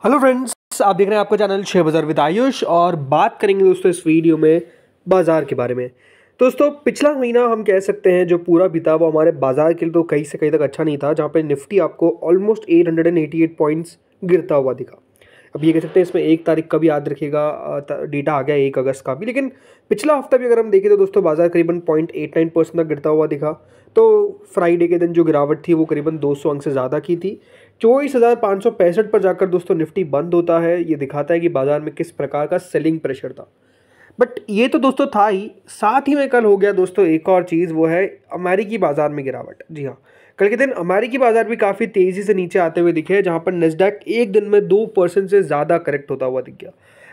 Hello friends, आप देख रहे हैं आपका चैनल शेयर बाजार विद आयुष और बात करेंगे दोस्तों इस वीडियो में बाजार के बारे में। दोस्तों पिछला महीना हम कह सकते हैं जो पूरा बीता वो हमारे बाजार के लिए तो कहीं से कहीं तक अच्छा नहीं था, जहां पे निफ्टी आपको ऑलमोस्ट 888 पॉइंट्स गिरता हुआ दिखा। अब ये कह सकते हैं इसमें 1 तारीख का भी याद रखिएगा, डेटा आ गया 1 अगस्त का भी, लेकिन पिछला हफ्ता भी अगर हम देखें तो दोस्तों बाजार करीबन 0.89% तक गिरता हुआ दिखा। तो फ्राइडे के दिन जो गिरावट थी वो करीबन 200 अंक से ज़्यादा की थी। 24,565 पर जाकर दोस्तों निफ्टी बंद होता है। ये दिखाता है कि बाजार में किस प्रकार का सेलिंग प्रेशर था। बट ये तो दोस्तों था ही, साथ ही में कल हो गया दोस्तों एक और चीज़, वो है अमेरिकी बाजार में गिरावट। जी हाँ, कल के दिन अमेरिकी बाजार भी काफ़ी तेज़ी से नीचे आते हुए दिखे, जहां पर नैस्डैक एक दिन में 2% से ज़्यादा करेक्ट होता हुआ दिख गया।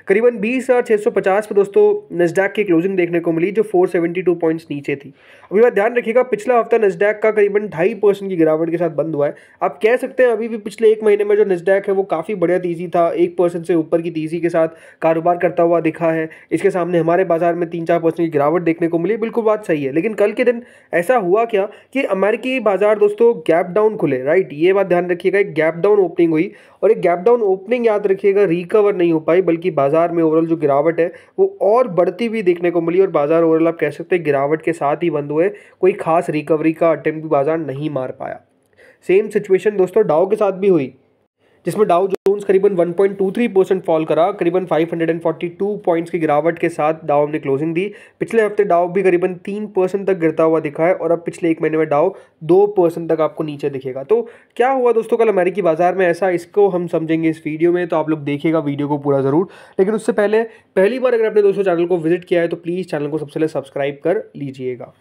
करीबन 20,650 पे दोस्तों नैस्डैक की क्लोजिंग देखने को मिली, जो 472 पॉइंट्स नीचे थी। अभी बात ध्यान रखिएगा, पिछला हफ्ता नैस्डैक का करीबन 2.5% की गिरावट के साथ बंद हुआ है। आप कह सकते हैं अभी भी पिछले एक महीने में जो नैस्डैक है वो काफ़ी बढ़िया तेज़ी था, 1% से ऊपर की तेज़ी के साथ कारोबार करता हुआ दिखा है। इसके सामने हमारे बाजार में 3-4% की गिरावट देखने को मिली, बिल्कुल बात सही है। लेकिन कल के दिन ऐसा हुआ क्या कि अमेरिकी बाजार दोस्तों गैप डाउन खुले, राइट, ये बात ध्यान रखिएगा। एक गैप डाउन ओपनिंग हुई और एक गैप डाउन ओपनिंग याद रखिएगा रिकवर नहीं हो पाई, बल्कि बाजार में ओवरऑल जो गिरावट है वो और बढ़ती हुई देखने को मिली और बाजार ओवरऑल आप कह सकते हैं गिरावट के साथ ही बंद हुए। कोई खास रिकवरी का अटेम्प्ट भी बाजार नहीं मार पाया। सेम सिचुएशन दोस्तों डाउ के साथ भी हुई, जिसमें डाउ जोन्स करीबन 1.23% फॉल करा। करीबन 542 पॉइंट्स की गिरावट के साथ डाउ ने क्लोजिंग दी। पिछले हफ्ते डाउ भी करीबन 3% तक गिरता हुआ दिखा है और अब पिछले एक महीने में डाउ 2% तक आपको नीचे दिखेगा। तो क्या हुआ दोस्तों कल अमेरिकी बाजार में ऐसा, इसको हम समझेंगे इस वीडियो में, तो आप लोग देखिएगा वीडियो को पूरा ज़रूर। लेकिन उससे पहले पहली बार अगर आपने दोस्तों चैनल को विजिट किया है तो प्लीज़ चैनल को सबसे पहले सब्सक्राइब कर लीजिएगा।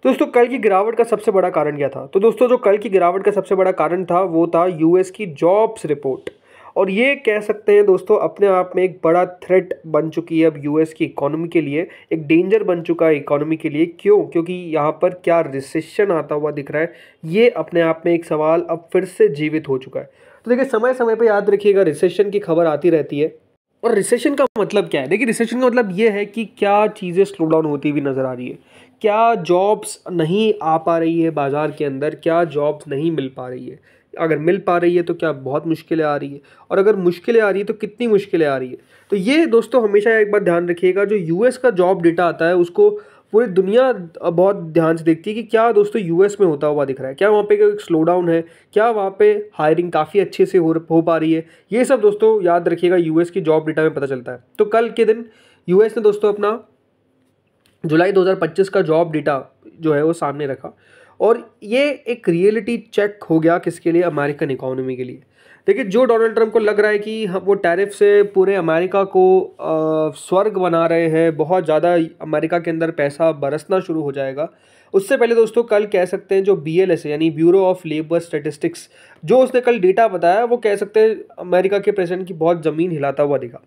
दोस्तों कल की गिरावट का सबसे बड़ा कारण क्या था? तो दोस्तों जो कल की गिरावट का सबसे बड़ा कारण था वो था यूएस की जॉब्स रिपोर्ट। और ये कह सकते हैं दोस्तों अपने आप में एक बड़ा थ्रेट बन चुकी है अब यूएस की इकोनॉमी के लिए, एक डेंजर बन चुका है इकोनॉमी के लिए। क्यों? क्योंकि यहाँ पर क्या रिसेशन आता हुआ दिख रहा है, ये अपने आप में एक सवाल अब फिर से जीवित हो चुका है। तो देखिए समय समय पर याद रखिएगा रिसेशन की खबर आती रहती है। और रिसेशन का मतलब क्या है? देखिए रिसेशन का मतलब ये है कि क्या चीज़ें स्लो डाउन होती हुई नज़र आ रही है, क्या जॉब्स नहीं आ पा रही है बाज़ार के अंदर, क्या जॉब्स नहीं मिल पा रही है। अगर मिल पा रही है तो क्या बहुत मुश्किलें आ रही है, और अगर मुश्किलें आ रही है तो कितनी मुश्किलें आ रही है। तो ये दोस्तों हमेशा एक बात ध्यान रखिएगा, जो यूएस का जॉब डेटा आता है उसको पूरी दुनिया बहुत ध्यान से देखती है कि क्या दोस्तों यूएस में होता हुआ दिख रहा है, क्या वहाँ पे एक स्लो डाउन है, क्या वहाँ पे हायरिंग काफ़ी अच्छे से हो पा रही है। ये सब दोस्तों याद रखिएगा यूएस की जॉब डेटा में पता चलता है। तो कल के दिन यूएस ने दोस्तों अपना जुलाई 2025 का जॉब डेटा जो है वो सामने रखा, और ये एक रियलिटी चेक हो गया किसके लिए? अमेरिकन इकोनॉमी के लिए। देखिए जो डोनाल्ड ट्रंप को लग रहा है कि हम वो टैरिफ से पूरे अमेरिका को स्वर्ग बना रहे हैं, बहुत ज़्यादा अमेरिका के अंदर पैसा बरसना शुरू हो जाएगा, उससे पहले दोस्तों कल कह सकते हैं जो BLS यानी ब्यूरो ऑफ लेबर स्टैटिस्टिक्स, जो उसने कल डेटा बताया वो कह सकते हैं अमेरिका के प्रेसिडेंट की बहुत ज़मीन हिलाता हुआ दिखा।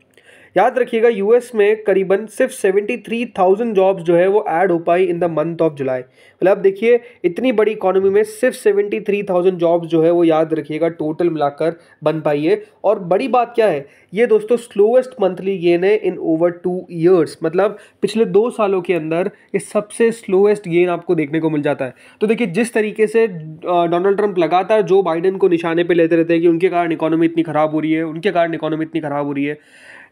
याद रखिएगा यूएस में करीबन सिर्फ 73,000 जॉब्स जो है वो ऐड हो पाई in the month of July. मतलब आप देखिए इतनी बड़ी इकोनॉमी में सिर्फ 73,000 जॉब्स जो है वो याद रखिएगा टोटल मिलाकर बन पाई है। और बड़ी बात क्या है, ये दोस्तों स्लोएस्ट मंथली गेन है इन ओवर 2 ईयर्स। मतलब पिछले 2 सालों के अंदर ये सबसे स्लोएस्ट गेन आपको देखने को मिल जाता है। तो देखिए जिस तरीके से डोनाल्ड ट्रंप लगातार जो बाइडेन को निशाने पे लेते रहते हैं कि उनके कारण इकोनॉमी इतनी खराब हो रही है, उनके कारण इकोनॉमी इतनी खराब हो रही है,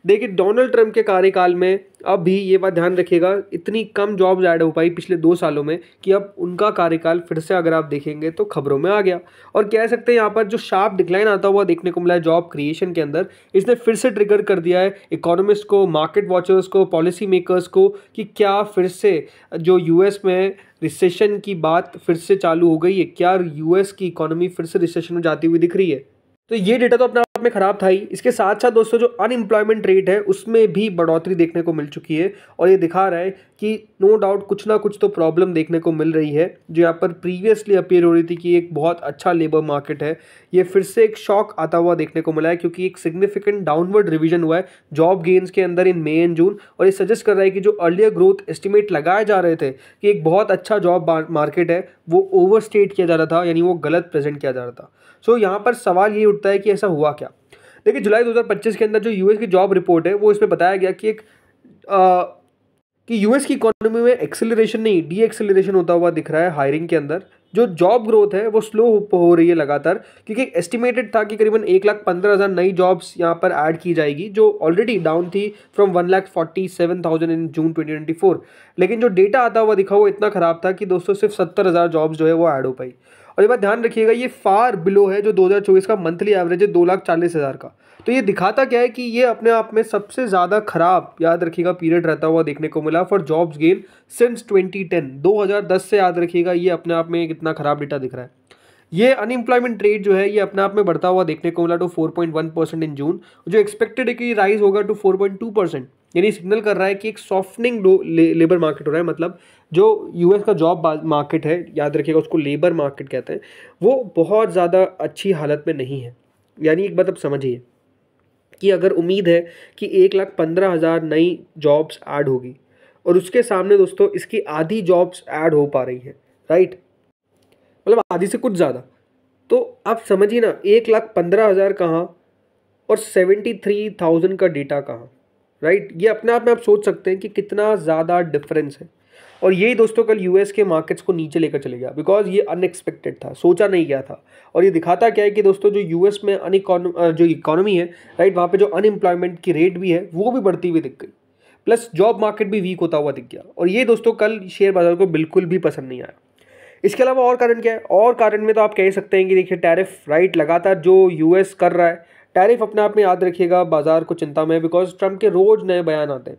देखिए डोनाल्ड ट्रंप के कार्यकाल में अब भी ये बात ध्यान रखिएगा इतनी कम जॉब्स ऐड हो पाई पिछले 2 सालों में कि अब उनका कार्यकाल फिर से अगर आप देखेंगे तो खबरों में आ गया। और कह सकते हैं यहाँ पर जो शार्प डिक्लाइन आता हुआ देखने को मिला है जॉब क्रिएशन के अंदर, इसने फिर से ट्रिगर कर दिया है इकोनॉमिस्ट को, मार्केट वॉचर्स को, पॉलिसी मेकर्स को कि क्या फिर से जो यूएस में रिसेशन की बात फिर से चालू हो गई है, क्या यूएस की इकोनॉमी फिर से रिसेशन में जाती हुई दिख रही है। तो ये डेटा तो अपने आप में खराब था ही, इसके साथ साथ दोस्तों जो अनएम्प्लॉयमेंट रेट है उसमें भी बढ़ोतरी देखने को मिल चुकी है। और ये दिखा रहा है कि नो डाउट कुछ ना कुछ तो प्रॉब्लम देखने को मिल रही है, जो यहाँ पर प्रीवियसली अपीयर हो रही थी कि एक बहुत अच्छा लेबर मार्केट है, ये फिर से एक शॉक आता हुआ देखने को मिला है, क्योंकि एक सिग्निफिकेंट डाउनवर्ड रिवीजन हुआ है जॉब गेन्स के अंदर इन मई एंड जून। और ये सजेस्ट कर रहा है कि जो अर्लियर ग्रोथ एस्टिमेट लगाए जा रहे थे कि एक बहुत अच्छा जॉब मार्केट है, वो ओवरस्टेट किया जा रहा था, यानी वो गलत प्रेजेंट किया जा रहा था। सो यहाँ पर सवाल ये उठता है कि ऐसा हुआ क्या। देखिए जुलाई 2025 के अंदर जो यूएस की जॉब रिपोर्ट है वो इसमें बताया गया कि कि यूएस की इकोनॉमी में एक्सेलरेशन नहीं डी एक्सेलरेशन होता हुआ दिख रहा है हायरिंग के अंदर। जो जॉब ग्रोथ है वो स्लो हो रही है लगातार, क्योंकि एस्टिमेटेड था कि करीबन 1,15,000 नई जॉब्स यहाँ पर ऐड की जाएगी, जो ऑलरेडी डाउन थी फ्रॉम 1,47,000 इन जून 2024। लेकिन जो डेटा आता हुआ दिखा वो इतना ख़राब था कि दोस्तों सिर्फ 70,000 जॉब्स जो है वो ऐड हो पाई। और ये बात ध्यान रखिएगा, ये फार बिलो है जो 2024 का मंथली एवरेज है 2,40,000 का। तो ये दिखाता क्या है कि ये अपने आप में सबसे ज़्यादा खराब, याद रखिएगा, पीरियड रहता हुआ देखने को मिला फॉर जॉब्स गेन सिंस 2010। 2010 से याद रखिएगा, ये अपने आप में एक इतना खराब डेटा दिख रहा है। ये अनएम्प्लॉयमेंट रेट जो है ये अपने आप में बढ़ता हुआ देखने को मिला टू 4.1% इन जून, जो एक्सपेक्टेड है कि राइज होगा टू 4.2%। यानी सिग्नल कर रहा है कि एक सॉफ्टनिंग लेबर मार्केट हो रहा है। मतलब जो यूएस का जॉब मार्केट है, याद रखिएगा उसको लेबर मार्केट कहते हैं, वो बहुत ज़्यादा अच्छी हालत में नहीं है। यानी एक बात अब समझिए कि अगर उम्मीद है कि 1,15,000 नई जॉब्स ऐड होगी और उसके सामने दोस्तों इसकी आधी जॉब्स ऐड हो पा रही है, राइट, मतलब आधी से कुछ ज़्यादा, तो आप समझिए ना 1,15,000 कहाँ और 73,000 का डेटा कहाँ, राइट। ये अपने आप में आप सोच सकते हैं कि कितना ज़्यादा डिफरेंस है। और यही दोस्तों कल यूएस के मार्केट्स को नीचे लेकर चले गया, बिकॉज ये अनएक्सपेक्टेड था, सोचा नहीं गया था। और ये दिखाता क्या है कि दोस्तों जो यूएस में जो इकोनॉमी है, राइट, वहाँ पे जो अनएम्प्लॉयमेंट की रेट भी है वो भी बढ़ती हुई दिख गई, प्लस जॉब मार्केट भी वीक होता हुआ दिख गया। और ये दोस्तों कल शेयर बाजार को बिल्कुल भी पसंद नहीं आया। इसके अलावा और कारण क्या है? और कारण में तो आप कह सकते हैं कि देखिए टैरिफ, राइट, लगातार जो यूएस कर रहा है टैरिफ अपने आप में, याद रखिएगा बाजार को चिंता में है, बिकॉज ट्रंप के रोज नए बयान आते हैं।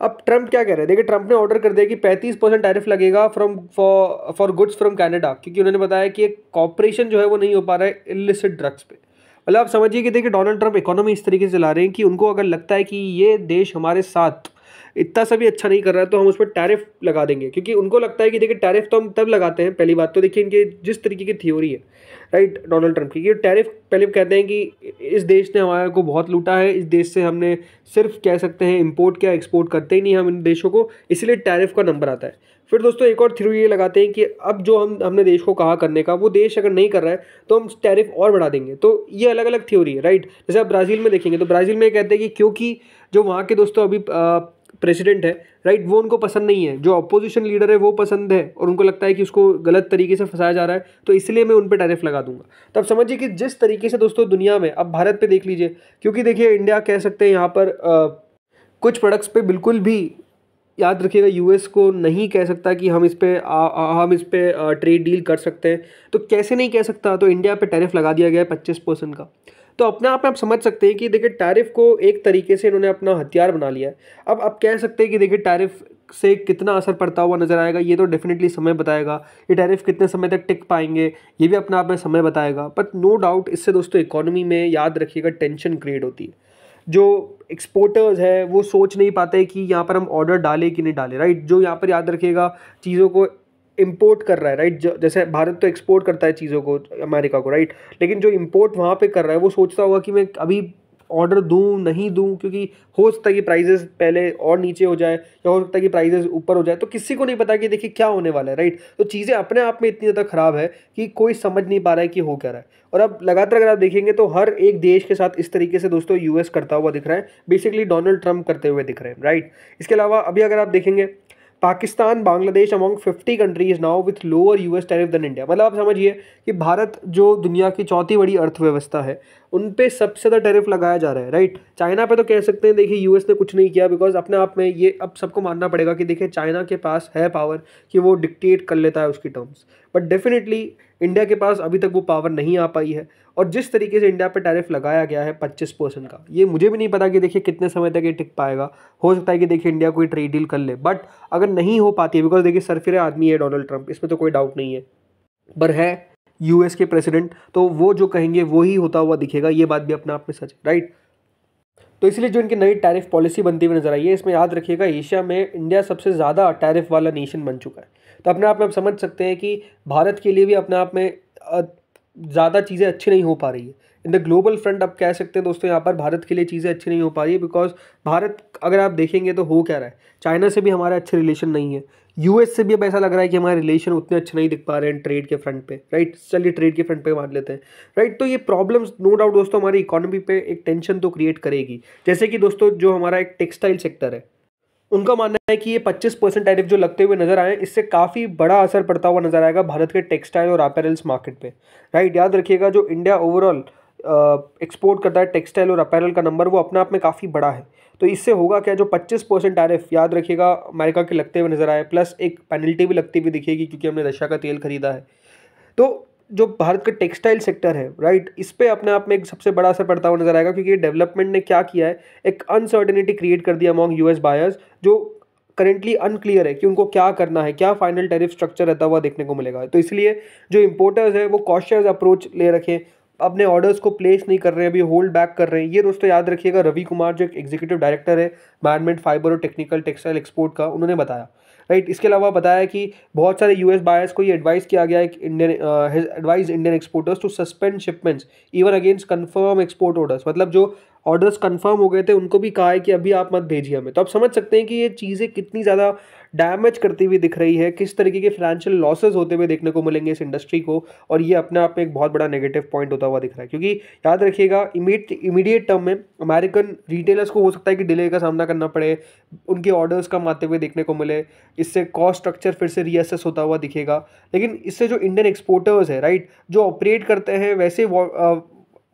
अब ट्रंप क्या कह रहे हैं, देखिए ट्रंप ने ऑर्डर कर दिया कि 35% टैरिफ लगेगा फॉर गुड्स फ्रॉम कनाडा, क्योंकि उन्होंने बताया कि एक कॉपरेशन जो है वो नहीं हो पा रहा है इलिसिट ड्रग्स पे। मतलब आप समझिए कि देखिए डोनाल्ड ट्रंप इकोनॉमी इस तरीके से चला रहे हैं कि उनको अगर लगता है कि ये देश हमारे साथ इतना सा भी अच्छा नहीं कर रहा है तो हम उस पर टैरिफ लगा देंगे, क्योंकि उनको लगता है कि देखिए टैरिफ तो हम तब लगाते हैं, पहली बात तो देखिए इनके जिस तरीके की थ्योरी है, राइट, डोनाल्ड ट्रंप की, ये टैरिफ पहले कहते हैं कि इस देश ने हमारे को बहुत लूटा है, इस देश से हमने सिर्फ कह सकते हैं इंपोर्ट क्या एक्सपोर्ट करते ही नहीं हम इन देशों को, इसलिए टैरिफ का नंबर आता है। फिर दोस्तों एक और थ्योरी ये लगाते हैं कि अब जो हमने देश को कहा करने का, वो देश अगर नहीं कर रहा है तो हम टैरिफ और बढ़ा देंगे। तो ये अलग अलग थ्योरी है, राइट। जैसे आप ब्राज़ील में देखेंगे तो ब्राज़ील में कहते हैं कि क्योंकि जो वहाँ के दोस्तों अभी प्रेसिडेंट है, राइट, वो उनको पसंद नहीं है, जो अपोजिशन लीडर है वो पसंद है, और उनको लगता है कि उसको गलत तरीके से फंसाया जा रहा है, तो इसलिए मैं उन पर टैरिफ लगा दूंगा। तो अब समझिए कि जिस तरीके से दोस्तों दुनिया में, अब भारत पे देख लीजिए, क्योंकि देखिए इंडिया कह सकते हैं यहाँ पर कुछ प्रोडक्ट्स पे बिल्कुल भी, याद रखिएगा, यूएस को नहीं कह सकता कि हम इस पे ट्रेड डील कर सकते हैं। तो कैसे नहीं कह सकता, तो इंडिया पे टैरिफ लगा दिया गया है 25% का। तो अपने आप में आप समझ सकते हैं कि देखिए टैरिफ को एक तरीके से इन्होंने अपना हथियार बना लिया है। अब आप कह सकते हैं कि देखिए टैरिफ से कितना असर पड़ता हुआ नजर आएगा, ये तो डेफिनेटली समय बताएगा। ये टैरिफ कितने समय तक टिक पाएंगे, ये भी अपने आप में समय बताएगा। बट नो डाउट इससे दोस्तों इकोनॉमी में, याद रखिएगा, टेंशन क्रिएट होती है। जो एक्सपोर्टर्स है वो सोच नहीं पाते कि यहाँ पर हम ऑर्डर डालें कि नहीं डालें, राइट। जो यहाँ पर, याद रखिएगा, चीज़ों को इंपोर्ट कर रहा है, राइट, जैसे भारत तो एक्सपोर्ट करता है चीज़ों को अमेरिका को, राइट, लेकिन जो इंपोर्ट वहाँ पे कर रहा है वो सोचता होगा कि मैं अभी ऑर्डर दूं नहीं दूं, क्योंकि हो सकता है कि प्राइजेस पहले और नीचे हो जाए या हो सकता है कि प्राइजेस ऊपर हो जाए। तो किसी को नहीं पता कि देखिए क्या होने वाला है, राइट। तो चीज़ें अपने आप में इतनी ज़्यादा ख़राब है कि कोई समझ नहीं पा रहा है कि हो क्या रहा है। और अब लगातार अगर आप देखेंगे तो हर एक देश के साथ इस तरीके से दोस्तों यूएस करता हुआ दिख रहा है, बेसिकली डोनाल्ड ट्रंप करते हुए दिख रहे हैं, राइट। इसके अलावा अभी अगर आप देखेंगे, Pakistan, Bangladesh among 50 countries now with lower US tariff than India. मतलब आप समझिए कि भारत जो दुनिया की चौथी बड़ी अर्थव्यवस्था है, उन पे सबसे ज़्यादा टैरिफ लगाया जा रहा है, राइट। चाइना पे तो कह सकते हैं देखिए यूएस ने कुछ नहीं किया, बिकॉज अपने आप में ये अब सबको मानना पड़ेगा कि देखिए चाइना के पास है पावर कि वो डिक्टेट कर लेता है उसकी टर्म्स। बट डेफिनेटली इंडिया के पास अभी तक वो पावर नहीं आ पाई है। और जिस तरीके से इंडिया पर टैरिफ लगाया गया है 25% का, ये मुझे भी नहीं पता कि देखिए कितने समय तक ये टिक पाएगा। हो सकता है कि देखिए इंडिया कोई ट्रेड डील कर ले, बट अगर नहीं हो पाती है, बिकॉज देखिए सरफिरे आदमी है डोनाल्ड ट्रंप, इसमें तो कोई डाउट नहीं है, पर है यूएस के प्रेसिडेंट, तो वो जो कहेंगे वो ही होता हुआ दिखेगा। ये बात भी अपने आप में सच है, राइट। तो इसलिए जो इनकी नई टैरिफ पॉलिसी बनती हुई नजर आई है, इसमें याद रखिएगा एशिया में इंडिया सबसे ज़्यादा टैरिफ वाला नेशन बन चुका है। तो अपने आप में आप समझ सकते हैं कि भारत के लिए भी अपने आप में ज़्यादा चीज़ें अच्छी नहीं हो पा रही है। इन द ग्लोबल फ्रंट आप कह सकते हैं दोस्तों, यहाँ पर भारत के लिए चीज़ें अच्छी नहीं हो पा रही है, बिकॉज भारत अगर आप देखेंगे तो हो क्या रहा है, चाइना से भी हमारे अच्छे रिलेशन नहीं है, यूएस से भी अब ऐसा लग रहा है कि हमारे रिलेशन उतने अच्छे नहीं दिख पा रहे हैं ट्रेड के फ्रंट पे, राइट। चलिए ट्रेड के फ्रंट पे मान लेते हैं, राइट। तो ये प्रॉब्लम्स नो डाउट दोस्तों हमारी इकोनॉमी पे एक टेंशन तो क्रिएट करेगी। जैसे कि दोस्तों जो हमारा एक टेक्सटाइल सेक्टर है, उनका मानना है कि ये 25% टैरिफ जो लगते हुए नजर आए, इससे काफ़ी बड़ा असर पड़ता हुआ नजर आएगा भारत के टेक्सटाइल और अपैरल्स मार्केट पे, राइट। याद रखिएगा जो इंडिया ओवरऑल एक्सपोर्ट करता है टेक्सटाइल और अपैरल का नंबर, वो अपने आप में काफ़ी बड़ा है। तो इससे होगा क्या, जो 25% टैरिफ याद रखिएगा अमेरिका के लगते हुए नजर आए, प्लस एक पेनल्टी भी लगती हुई दिखेगी क्योंकि हमने रशिया का तेल खरीदा है। तो जो भारत का टेक्सटाइल सेक्टर है, राइट, इस पे अपने आप में एक सबसे बड़ा असर पड़ता हुआ नजर आएगा, क्योंकि डेवलपमेंट ने क्या किया है, एक अनसर्टेनिटी क्रिएट कर दिया अमॉन्ग यूएस बायर्स, जो करेंटली अनक्लियर है कि उनको क्या करना है, क्या फाइनल टैरिफ स्ट्रक्चर रहता हुआ देखने को मिलेगा। तो इसलिए जो इंपोर्टर्स है वो कॉशियस अप्रोच ले रखें, अपने ऑर्डर्स को प्लेस नहीं कर रहे हैं, अभी होल्ड बैक कर रहे हैं। ये दोस्तों याद रखिएगा रवि कुमार जो एक एग्जीक्यूटिव डायरेक्टर है मैनेजमेंट फाइबर और टेक्निकल टेक्सटाइल एक्सपोर्ट का, उन्होंने बताया, राइट। इसके अलावा बताया कि बहुत सारे यूएस बायर्स को ये एडवाइस किया गया है, advise Indian exporters to suspend shipments even against confirm export orders, मतलब जो ऑर्डर्स कंफर्म हो गए थे उनको भी कहा है कि अभी आप मत भेजिए हमें। तो आप समझ सकते हैं कि ये चीज़ें कितनी ज़्यादा डैमेज करती हुई दिख रही है, किस तरीके के फाइनेंशियल लॉसेस होते हुए देखने को मिलेंगे इस इंडस्ट्री को, और ये अपने आप में एक बहुत बड़ा नेगेटिव पॉइंट होता हुआ दिख रहा है। क्योंकि याद रखिएगा इमीडिएट टर्म में अमेरिकन रिटेलर्स को हो सकता है कि डिले का सामना करना पड़े, उनके ऑर्डर्स कम आते हुए देखने को मिले, इससे कॉस्ट स्ट्रक्चर फिर से रीअसेस होता हुआ दिखेगा। लेकिन इससे जो इंडियन एक्सपोर्टर्स है, राइट, जो ऑपरेट करते हैं वैसे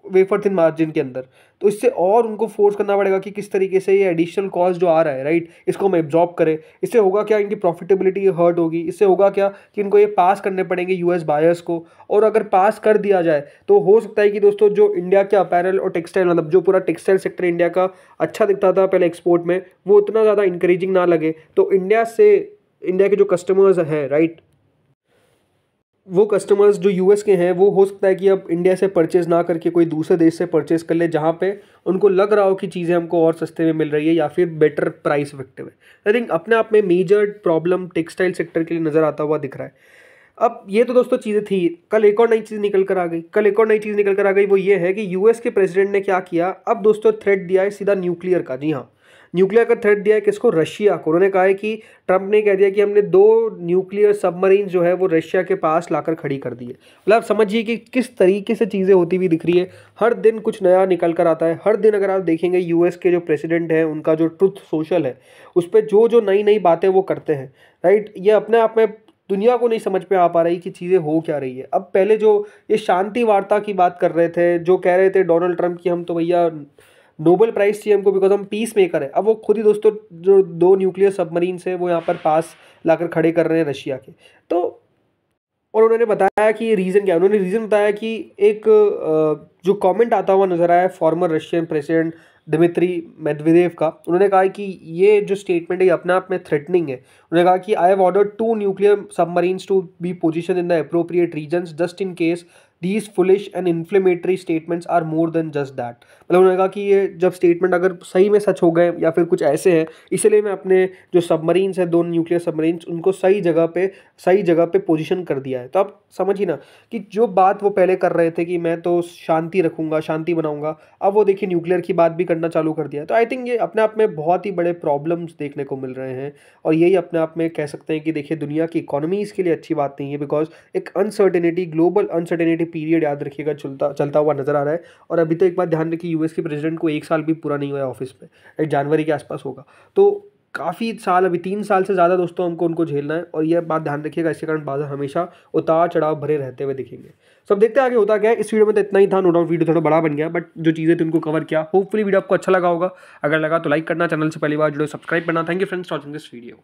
वेफर थिन मार्जिन के अंदर, तो इससे और उनको फोर्स करना पड़ेगा कि किस तरीके से ये एडिशनल कॉस्ट जो आ रहा है, राइट, इसको हम एब्जॉर्ब करें। इससे होगा क्या, इनकी प्रॉफिटेबिलिटी हर्ट होगी। इससे होगा क्या कि इनको ये पास करने पड़ेंगे यूएस बायर्स को, और अगर पास कर दिया जाए तो हो सकता है कि दोस्तों जो इंडिया के अपैरल और टेक्सटाइल, मतलब जो पूरा टेक्सटाइल सेक्टर इंडिया का अच्छा दिखता था पहले एक्सपोर्ट में, वो उतना ज़्यादा इंकरेजिंग ना लगे। तो इंडिया के जो कस्टमर्स हैं, राइट, वो कस्टमर्स जो यूएस के हैं, वो हो सकता है कि अब इंडिया से परचेज़ ना करके कोई दूसरे देश से परचेज़ कर ले, जहाँ पे उनको लग रहा हो कि चीज़ें हमको और सस्ते में मिल रही है या फिर बेटर प्राइस इफेक्टिव है। आई थिंक अपने आप में मेजर प्रॉब्लम टेक्सटाइल सेक्टर के लिए नज़र आता हुआ दिख रहा है। अब ये तो दोस्तों चीज़ें थी, कल एक और नई चीज़ निकल कर आ गई। वो ये है कि यूएस के प्रेसिडेंट ने क्या किया, अब दोस्तों थ्रेट दिया है सीधा न्यूक्लियर का। जी हाँ, न्यूक्लियर का थ्रेट दिया है किसको, रशिया को। उन्होंने कहा है कि ट्रंप ने कह दिया कि हमने 2 न्यूक्लियर सबमरीन जो है वो रशिया के पास लाकर खड़ी कर दी है। मतलब आप समझिए कि किस तरीके से चीज़ें होती हुई दिख रही है, हर दिन कुछ नया निकल कर आता है। हर दिन अगर आप देखेंगे यूएस के जो प्रेसिडेंट हैं, उनका जो ट्रुथ सोशल है, उस पर जो जो नई नई बातें वो करते हैं, राइट, ये अपने आप में दुनिया को नहीं समझ में आ पा रही कि चीज़ें हो क्या रही है। अब पहले जो ये शांति वार्ता की बात कर रहे थे, जो कह रहे थे डोनाल्ड ट्रंप की हम तो भैया नोबेल प्राइज़ चाहिए हमको बिकॉज हम पीस मेकर है, अब वो खुद ही दोस्तों जो 2 न्यूक्लियर सबमरीन है वो यहाँ पर पास लाकर खड़े कर रहे हैं रशिया के। तो और उन्होंने बताया कि ये रीज़न क्या है। उन्होंने रीज़न बताया कि एक जो कमेंट आता हुआ नजर आया former Russian president Dmitry Medvedev का, उन्होंने कहा कि ये जो स्टेटमेंट है ये अपने आप में थ्रेटनिंग है। उन्होंने कहा कि I have ordered 2 nuclear submarines to be position in the appropriate regions just in case these foolish and inflammatory statements are more than just that. मतलब उन्होंने कहा कि ये जब स्टेटमेंट अगर सही में सच हो गए या फिर कुछ ऐसे हैं, इसलिए मैं अपने जो सबमरीन्स हैं 2 न्यूक्लियर सबमरीन्स उनको सही जगह पे पोजीशन कर दिया है। तो आप समझिए ना कि जो बात वो पहले कर रहे थे कि मैं तो शांति रखूंगा, शांति बनाऊंगा, अब वो देखिए न्यूक्लियर की बात भी करना चालू कर दिया। तो आई थिंक ये अपने आप में बहुत ही बड़े प्रॉब्लम्स देखने को मिल रहे हैं, और यही अपने आप में कह सकते हैं कि देखिए दुनिया की इकोनॉमीज़ के लिए अच्छी बात नहीं है, बिकॉज एक अनसर्टेनिटी, ग्लोबल अनसर्टेनिटी पीरियड याद रखिएगा चलता हुआ नजर आ रहा है। और अभी तो एक बात ध्यान रखिए, यूएस के प्रेसिडेंट को 1 साल भी पूरा नहीं हुआ ऑफिस पे, जनवरी के आसपास होगा। तो काफ़ी साल, अभी 3 साल से ज़्यादा दोस्तों हमको उनको झेलना है, और यह बात ध्यान रखिएगा, इसके कारण बाजार हमेशा उतार चढ़ाव भरे रहते हुए दिखेंगे। सब देखते हैं आगे होता क्या है। इस वीडियो में तो इतना ही था, नो डाउट वीडियो थोड़ा बड़ा बन गया, बट जो चीज़ें थी उनको कवर किया। होपफुली वीडियो आपको अच्छा लगा होगा, अगर लगा तो लाइक करना, चैनल से पहली बार जुड़े सब्सक्राइब करना। Thank you friends watching this video.